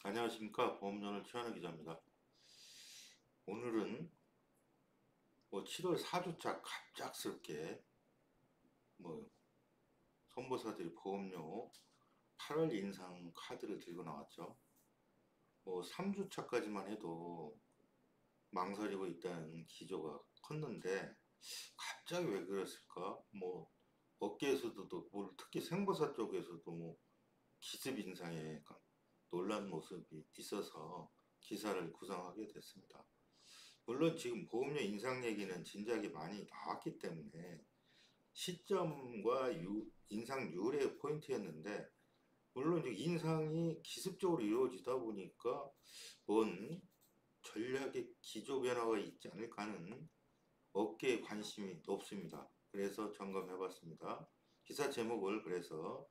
안녕하십니까. 보험연을 최현우 기자입니다. 오늘은 7월 4주차 갑작스럽게 뭐 선보사들이 보험료 8월 인상 카드를 들고 나왔죠. 3주차까지만 해도 망설이고 있다는 기조가 컸는데 갑자기 왜 그랬을까? 업계에서도 특히 생보사 쪽에서도 기습 인상에 놀란 모습이 있어서 기사를 구성하게 됐습니다. 물론 지금 보험료 인상 얘기는 진작에 많이 나왔기 때문에 시점과 인상률의 포인트였는데, 물론 이제 인상이 기습적으로 이루어지다 보니까 뭔 전략의 기조 변화가 있지 않을까 하는 업계의 관심이 높습니다. 그래서 점검해 봤습니다. 기사 제목을 그래서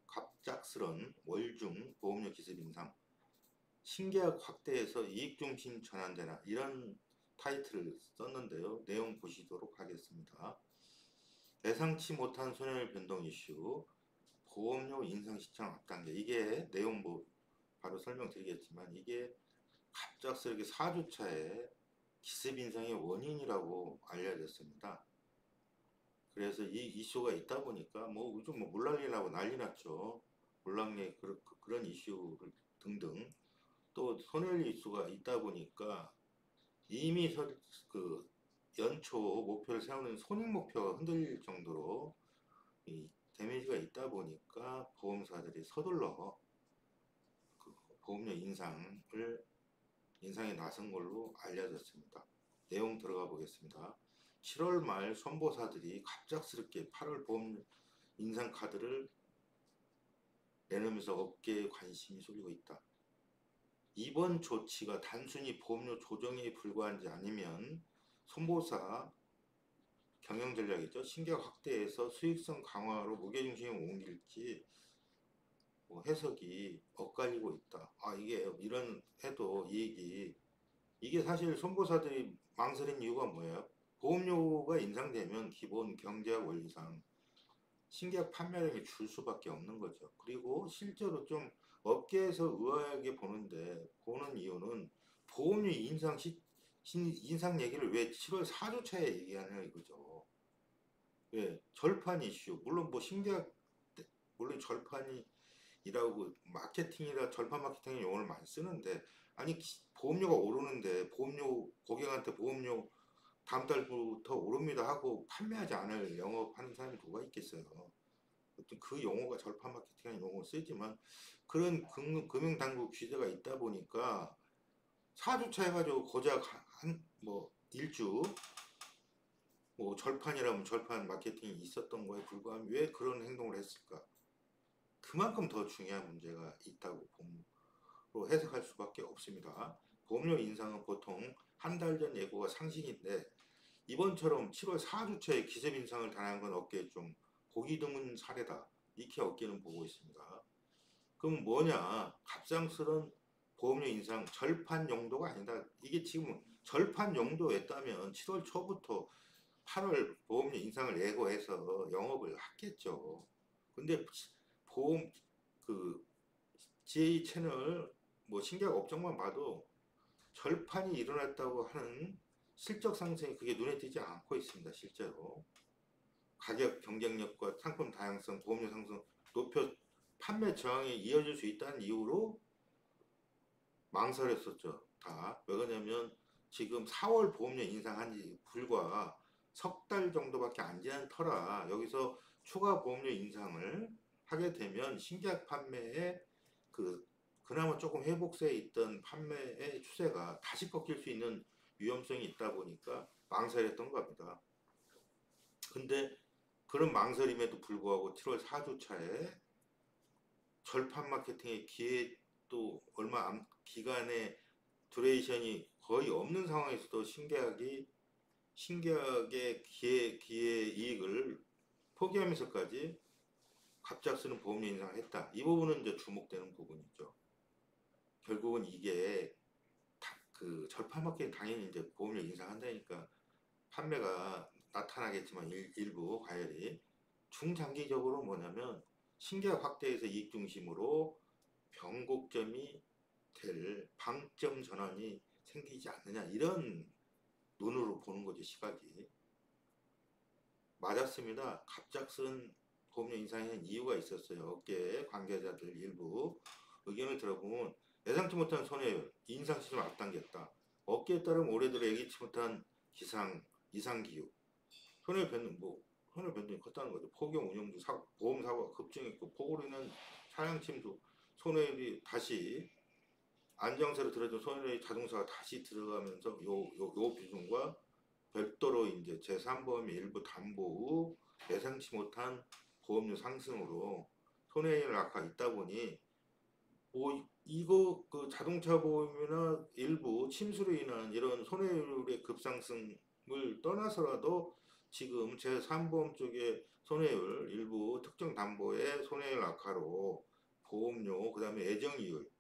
갑작스런 월중 보험료 기습 인상, 신계약 확대해서 이익중심 전환되나, 이런 타이틀을 썼는데요. 내용 보시도록 하겠습니다. 예상치 못한 손해율 변동 이슈, 보험료 인상 시점 앞당겨. 이게 내용 바로 설명드리겠지만, 이게 갑작스럽게 4주차에 기습 인상의 원인이라고 알려졌습니다. 그래서 이 이슈가 있다 보니까 요즘 물난리나고 난리 났죠. 물난리 그런 이슈를 등등, 또 손해율 이슈가 있다 보니까 이미 연초 목표를 세우는 손익 목표가 흔들릴 정도로 이 데미지가 있다 보니까 보험사들이 서둘러 그 보험료 인상에 나선 걸로 알려졌습니다. 내용 들어가 보겠습니다. 7월 말 선보사들이 갑작스럽게 8월 보험 인상 카드를 내놓으면서 업계에 관심이 쏠리고 있다. 이번 조치가 단순히 보험료 조정에 불과한지, 아니면 손보사 경영 전략이죠. 신규 확대해서 수익성 강화로 무게중심을 옮길지 해석이 엇갈리고 있다. 이게 이런 해도 이게 사실 손보사들이 망설인 이유가 뭐예요? 보험료가 인상되면 기본 경제학 원리상 신계약 판매량이 줄 수밖에 없는 거죠. 그리고 실제로 좀 업계에서 의아하게 보는 이유는 보험료 인상 얘기를 왜 7월 4주차에 얘기하냐 이거죠. 왜 절판 이슈, 물론 신계약 물론 절판이라고 마케팅이라 절판 마케팅 용어를 많이 쓰는데, 아니 보험료가 오르는데 고객한테 보험료 다음 달부터 오릅니다 하고 판매하지 않을 영업하는 사람이 누가 있겠어요. 어떤 그 용어가 절판 마케팅이라는 용어를 쓰지만, 그런 금융당국 규제가 있다 보니까 4주차 해가지고 고작 일주 절판이라면 절판 마케팅이 있었던 거에 불과하면 왜 그런 행동을 했을까? 그만큼 더 중요한 문제가 있다고 해석할 수밖에 없습니다. 보험료 인상은 보통 한 달 전 예고가 상식인데, 이번처럼 7월 4주차에 기습 인상을 당한 건 업계에 좀 보기 드문 사례다, 이렇게 업계는 보고 있습니다. 그럼 뭐냐? 갑작스런 보험료 인상 절판 용도가 아니다. 이게 지금 절판 용도였다면 7월 초부터 8월 보험료 인상을 예고해서 영업을 했겠죠. 근데 보험 GA 채널 신계약 업종만 봐도 절판이 일어났다고 하는 실적 상승이 그게 눈에 띄지 않고 있습니다. 실제로 가격 경쟁력과 상품 다양성, 보험료 상승 높여 판매 저항이 이어질 수 있다는 이유로 망설였었죠. 다. 왜 그러냐면 지금 4월 보험료 인상한 지 불과 석 달 정도밖에 안 지난 터라, 여기서 추가 보험료 인상을 하게 되면 신계약 판매에 그나마 조금 회복세에 있던 판매의 추세가 다시 꺾일 수 있는 위험성이 있다 보니까 망설였던 겁니다. 근데 그런 망설임에도 불구하고 7월 4주차에 절판 마케팅의 기회도 기간의 듀레이션이 거의 없는 상황에서도 신계약의 기회 이익을 포기하면서까지 갑작스런 보험료 인상을 했다. 이 부분은 이제 주목되는 부분이죠. 결국은 이게 절판 마케팅 당연히 이제 보험료 인상한다니까 판매가 나타나겠지만, 일부 과열이 중장기적으로 뭐냐면 신계약 확대에서 이익 중심으로 변곡점이 될 방점 전환이 생기지 않느냐, 이런 눈으로 보는 거죠. 시각이. 맞았습니다. 갑작스런 보험료 인상에는 이유가 있었어요. 업계 관계자들 일부 의견을 들어보면 예상치 못한 손해율, 인상 시점을 앞당겼다. 업계에 따르면 올해 들어 예기치 못한 이상 기후, 손해율 변동, 손해율 변동이 컸다는 거죠. 폭염 운영도 보험 사고가 급증했고, 폭우로 인한 차량 침수, 손해율이 다시 안정세로 들어준 손해율이 자동차가 다시 들어가면서 요 비중과 별도로 이제 제3보험의 일부 담보 후 예상치 못한 보험료 상승으로 손해율 악화 있다 보니, 이거 그 자동차 보험이나 일부 침수로 인한 이런 손해율의 급상승을 떠나서라도 지금 제3보험 쪽에 손해율 일부 특정 담보의 손해율 악화로 보험료, 그다음에 애정이율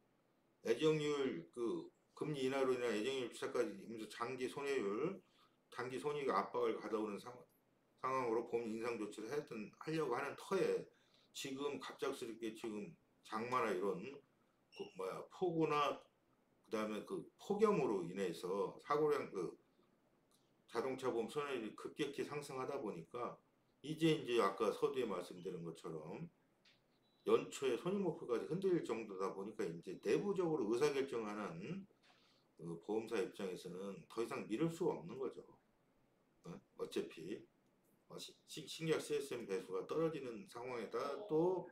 그 금리 인하로 인한 애정이율 주사까지 장기 손해율, 단기 손익 압박을 가져오는 상황으로 보험 인상 조치를 하려고 하는 터에 지금 갑작스럽게 지금 장마나 이런 폭우나 그다음에 그 폭염으로 인해서 사고량 자동차 보험 손해율이 급격히 상승하다 보니까 이제 아까 서두에 말씀드린 것처럼 연초에 손익 목표까지 흔들릴 정도다 보니까 이제 내부적으로 의사결정하는 보험사 입장에서는 더 이상 미룰 수가 없는 거죠. 어차피 신계약 CSM 배수가 떨어지는 상황에다 또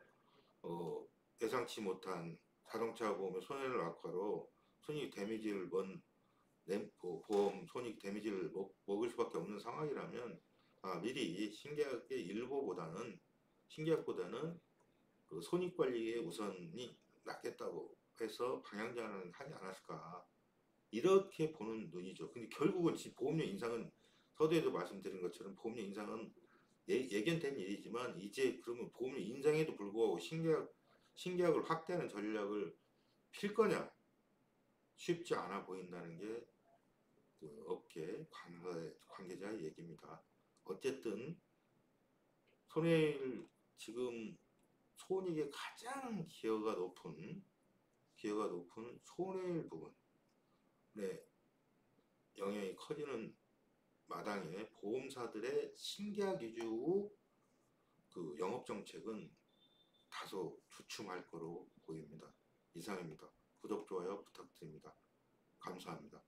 예상치 못한 자동차 보험의 손해율 악화로 손익 데미지를 보험 손익 데미지를 먹을 수밖에 없는 상황이라면 미리 신계약보다는 그 손익 관리에 우선이 낫겠다고 해서 방향 전환을 하지 않았을까, 이렇게 보는 눈이죠. 근데 결국은 보험료 인상은 서두에도 말씀드린 것처럼 보험료 인상은 예견된 일이지만, 이제 그러면 보험료 인상에도 불구하고 신계약을 확대하는 전략을 필 거냐, 쉽지 않아 보인다는 게 그 업계 관계자의 얘기입니다. 어쨌든 손해율 지금 손익의 가장 기여가 높은 손해율 부분에 영향이 커지는 마당에 보험사들의 신계약 위주 그 영업 정책은 다소 주춤할 거로 보입니다. 이상입니다. 구독, 좋아요 부탁드립니다. 감사합니다.